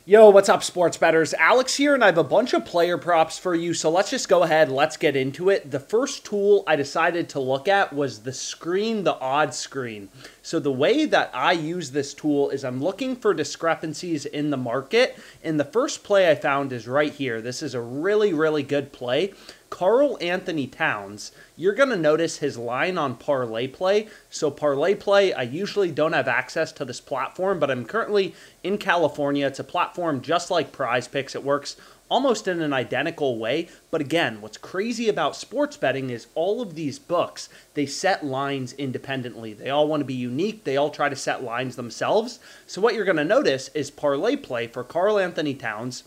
Yo, what's up, sports bettors? Alex here, and I have a bunch of player props for you, so let's just go ahead, let's get into it. The first tool I decided to look at was the screen, the odds screen. So the way that I use this tool is I'm looking for discrepancies in the market, and the first play I found is right here. This is a really good play. Karl-Anthony Towns, you're going to notice his line on ParlayPlay. So ParlayPlay, I usually don't have access to this platform, but I'm currently in California. It's a platform just like PrizePicks. It works almost in an identical way. But again, what's crazy about sports betting is all of these books, they set lines independently. They all want to be unique. They all try to set lines themselves. So what you're going to notice is ParlayPlay for Karl-Anthony Towns,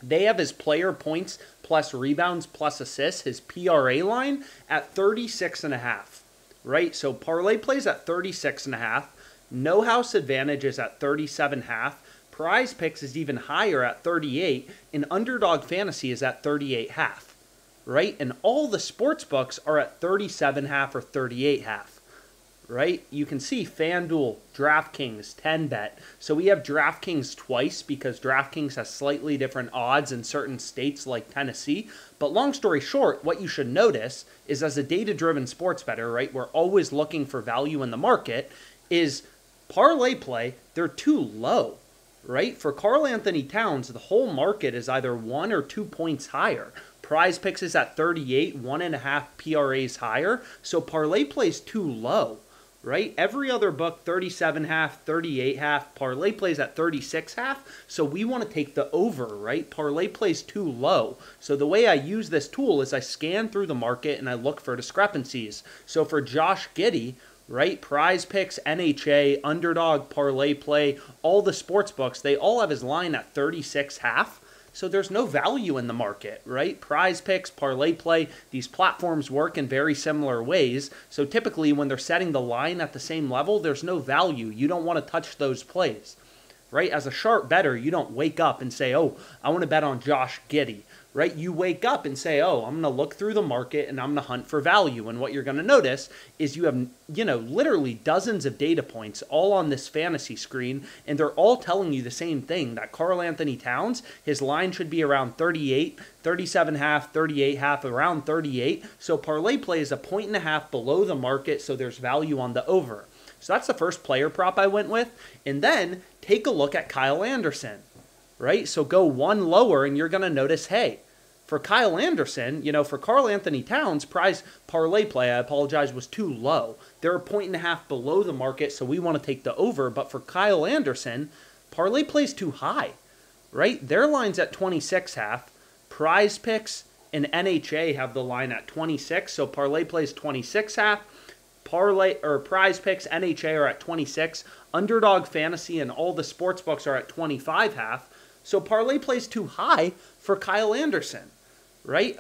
they have his player points plus rebounds plus assists, his PRA line, at 36.5, right? So ParlayPlay's at 36.5. No House Advantage is at 37.5. PrizePicks is even higher at 38, and Underdog Fantasy is at 38.5, right? And all the sports books are at 37.5 or 38.5. Right? You can see FanDuel, DraftKings, 10bet. So we have DraftKings twice because DraftKings has slightly different odds in certain states like Tennessee. But long story short, what you should notice is as a data-driven sports bettor, right, we're always looking for value in the market, is ParlayPlay, they're too low, right? For Karl-Anthony Towns, the whole market is either 1 or 2 points higher. PrizePicks is at 38, 1.5 PRAs higher. So ParlayPlay's too low. Right? Every other book, 37.5, 38.5. ParlayPlay's at 36.5. So we want to take the over, right? ParlayPlay's too low. So the way I use this tool is I scan through the market and I look for discrepancies. So for Josh Giddey, right? PrizePicks, NHA, Underdog, ParlayPlay, all the sports books, they all have his line at 36.5. So there's no value in the market, right? PrizePicks, ParlayPlay, these platforms work in very similar ways. So typically when they're setting the line at the same level, there's no value. You don't want to touch those plays, right? As a sharp bettor, you don't wake up and say, oh, I want to bet on Josh Giddey, right? You wake up and say, oh, I'm going to look through the market and I'm going to hunt for value. And what you're going to notice is you have, literally dozens of data points all on this fantasy screen, and they're all telling you the same thing, that Karl-Anthony Towns, his line should be around 38, 37.5, 38.5, around 38. So ParlayPlay is 1.5 points below the market, so there's value on the over. So that's the first player prop I went with. And then take a look at Kyle Anderson, right? So go one lower and you're going to notice, hey, for Kyle Anderson, for Karl-Anthony Towns, ParlayPlay, I apologize, was too low. They're 1.5 points below the market, so we want to take the over. But for Kyle Anderson, ParlayPlay's too high, right? Their line's at 26.5. PrizePicks and NHA have the line at 26, so ParlayPlay's 26.5. PrizePicks, NHA are at 26. Underdog Fantasy and all the sports books are at 25.5. So ParlayPlay's too high for Kyle Anderson, right?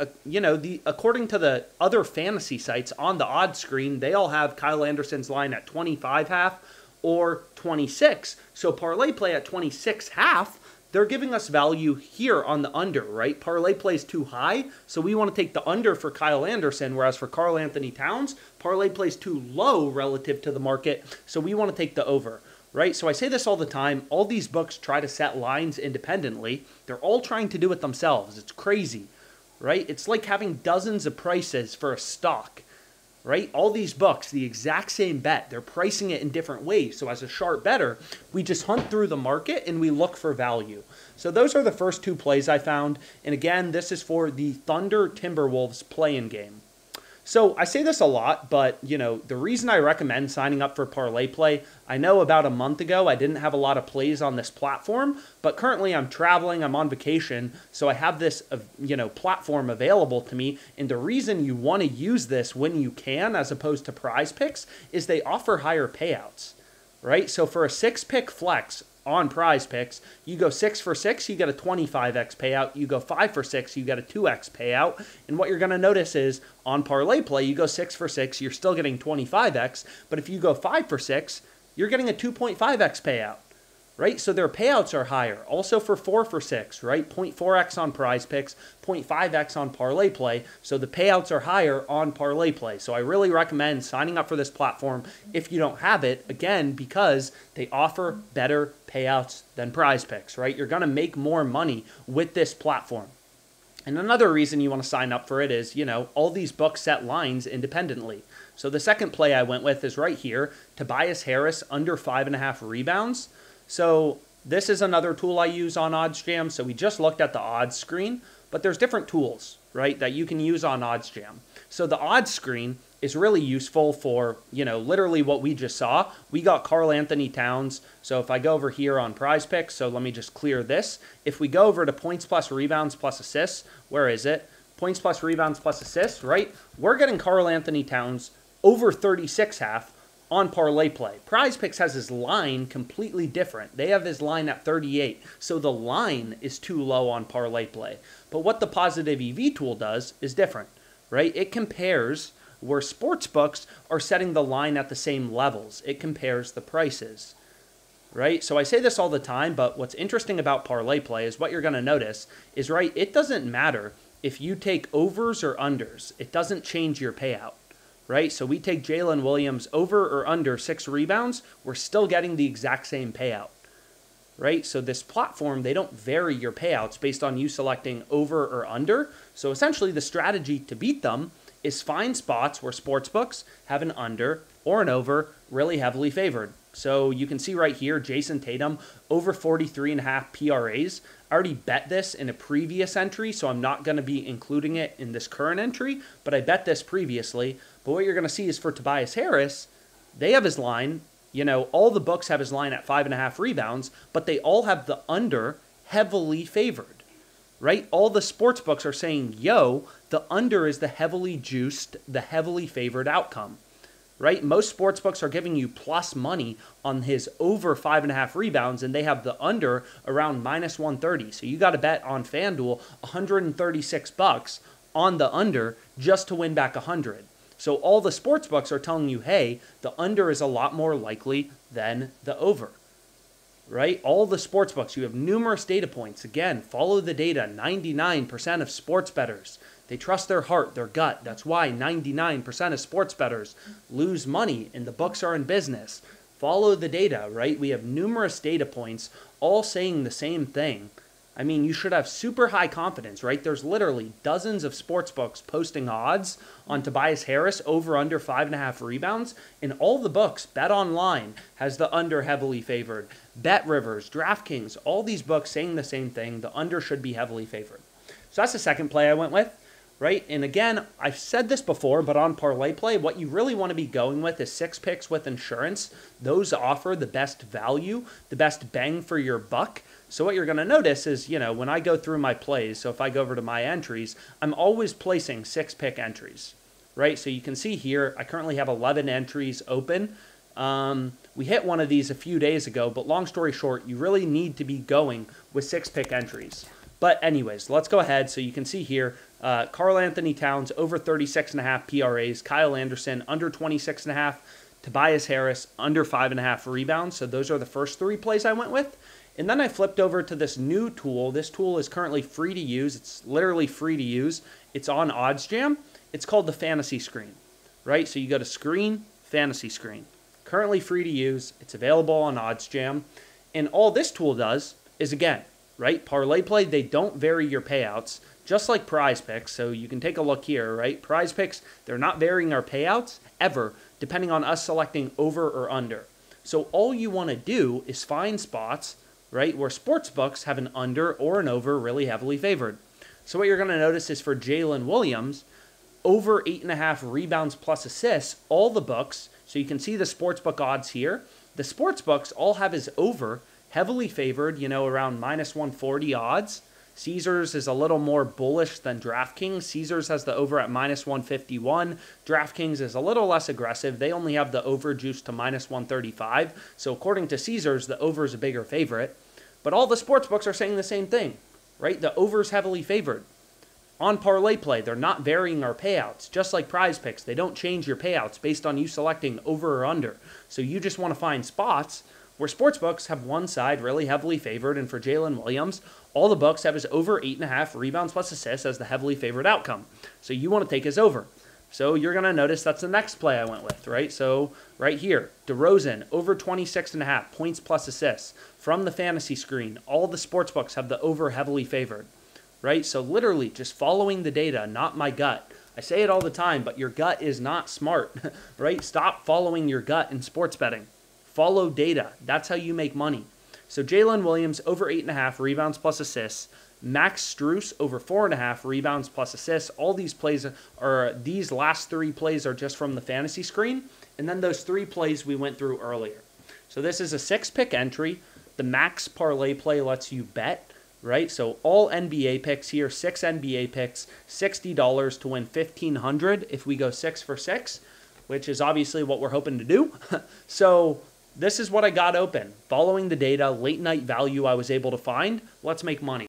According to the other fantasy sites on the odds screen, they all have Kyle Anderson's line at 25.5 or 26. So ParlayPlay at 26.5, they're giving us value here on the under, right? ParlayPlay's too high, so we want to take the under for Kyle Anderson, whereas for Karl-Anthony Towns, ParlayPlay's too low relative to the market, so we want to take the over, right? So I say this all the time. All these books try to set lines independently. They're all trying to do it themselves. It's crazy, right? It's like having dozens of prices for a stock, right? All these books, the exact same bet, they're pricing it in different ways. So as a sharp bettor, we just hunt through the market and we look for value. So those are the first two plays I found. And again, this is for the Thunder Timberwolves play-in game. So I say this a lot, but, the reason I recommend signing up for ParlayPlay, I know about a month ago I didn't have a lot of plays on this platform, but currently I'm traveling, I'm on vacation, so I have this, platform available to me. And the reason you want to use this when you can, as opposed to PrizePicks, is they offer higher payouts, right? So for a 6-pick flex on PrizePicks, you go 6 for 6, you get a 25x payout. You go 5 for 6, you get a 2x payout. And what you're going to notice is on ParlayPlay, you go 6 for 6, you're still getting 25x. But if you go 5 for 6, you're getting a 2.5x payout, right? So their payouts are higher. Also for 4 for 6, right? 0.4x on PrizePicks, 0.5x on ParlayPlay. So the payouts are higher on ParlayPlay. So I really recommend signing up for this platform if you don't have it, again, because they offer better payouts than PrizePicks, right? You're going to make more money with this platform. And another reason you want to sign up for it is, all these books set lines independently. So the second play I went with is right here, Tobias Harris under 5.5 rebounds. So this is another tool I use on OddsJam. So we just looked at the odds screen, but there's different tools, right, that you can use on OddsJam. So the odds screen is really useful for, literally what we just saw. We got Karl-Anthony Towns. So if I go over here on PrizePicks, so let me just clear this. If we go over to points plus rebounds plus assists, where is it? Points plus rebounds plus assists, right? We're getting Karl-Anthony Towns over 36.5 on ParlayPlay. PrizePicks has his line completely different. They have his line at 38, so the line is too low on ParlayPlay. But what the positive EV tool does is different, right? It compares where sportsbooks are setting the line at the same levels. It compares the prices, right? So I say this all the time, but what's interesting about ParlayPlay is what you're going to notice is, right, it doesn't matter if you take overs or unders. It doesn't change your payout. Right? So we take Jalen Williams over or under 6 rebounds, we're still getting the exact same payout. Right? So this platform, they don't vary your payouts based on you selecting over or under. So essentially the strategy to beat them is find spots where sportsbooks have an under or an over really heavily favored. So you can see right here, Jason Tatum over 43.5 PRAs. I already bet this in a previous entry, so I'm not going to be including it in this current entry, but I bet this previously. But what you're going to see is for Tobias Harris, they have his line, all the books have his line at 5.5 rebounds, but they all have the under heavily favored, right? All the sports books are saying, the under is the heavily juiced, the heavily favored outcome. Right? Most sports books are giving you plus money on his over 5.5 rebounds, and they have the under around minus 130. So you got to bet on FanDuel $136 on the under just to win back 100. So all the sports books are telling you, hey, the under is a lot more likely than the over. Right? All the sports books, you have numerous data points. Again, follow the data. 99% of sports bettors, they trust their heart, their gut. That's why 99% of sports bettors lose money and the books are in business. Follow the data, right? We have numerous data points all saying the same thing. I mean, you should have super high confidence, right? There's literally dozens of sports books posting odds on Tobias Harris over under 5.5 rebounds. And all the books, Bet Online has the under heavily favored. Bet Rivers, DraftKings, all these books saying the same thing. The under should be heavily favored. So that's the second play I went with, right? And again, I've said this before, but on ParlayPlay, what you really want to be going with is 6 picks with insurance. Those offer the best value, the best bang for your buck. So what you're going to notice is, when I go through my plays, so if I go over to my entries, I'm always placing 6-pick entries, right? So you can see here, I currently have 11 entries open. We hit one of these a few days ago, but long story short, you really need to be going with 6-pick entries. But anyways, let's go ahead. So you can see here, Karl-Anthony Towns over 36.5 PRAs, Kyle Anderson under 26.5, Tobias Harris under 5.5 rebounds. So those are the first 3 plays I went with. And then I flipped over to this new tool. This tool is currently free to use. It's literally free to use. It's on OddsJam. It's called the Fantasy Screen, right? So you go to Screen, Fantasy Screen. Currently free to use. It's available on OddsJam. And all this tool does is, again, right, ParlayPlay, they don't vary your payouts, just like PrizePicks. So you can take a look here, right? PrizePicks, they're not varying our payouts ever, depending on us selecting over or under. So all you want to do is find spots, right, where sports books have an under or an over really heavily favored. So what you're going to notice is for Jalen Williams, over 8.5 rebounds plus assists, all the books, so you can see the sportsbook odds here, the sportsbooks all have his over heavily favored, around minus 140 odds. Caesars is a little more bullish than DraftKings. Caesars has the over at minus 151. DraftKings is a little less aggressive. They only have the over juiced to minus 135. So according to Caesars, the over is a bigger favorite. But all the sportsbooks are saying the same thing, right? The over is heavily favored. On ParlayPlay, they're not varying our payouts. Just like PrizePicks, they don't change your payouts based on you selecting over or under. So you just want to find spots where sportsbooks have one side really heavily favored, and for Jalen Williams, all the books have his over 8.5 rebounds plus assists as the heavily favored outcome. So you want to take his over. So you're going to notice that's the next play I went with, right? So right here, DeRozan, over 26.5 points plus assists. From the fantasy screen, all the sportsbooks have the over heavily favored, right? So literally just following the data, not my gut. I say it all the time, but your gut is not smart, right? Stop following your gut in sports betting. Follow data. That's how you make money. So Jalen Williams, over 8.5 rebounds plus assists. Max Strus, over 4.5 rebounds plus assists. All these plays are, these last 3 plays are just from the fantasy screen. And then those 3 plays we went through earlier. So this is a 6-pick entry. The max parlay play lets you bet, right? So all NBA picks here, 6 NBA picks, $60 to win $1,500 if we go 6 for 6, which is obviously what we're hoping to do. So this is what I got open. Following the data, late night value I was able to find. Let's make money.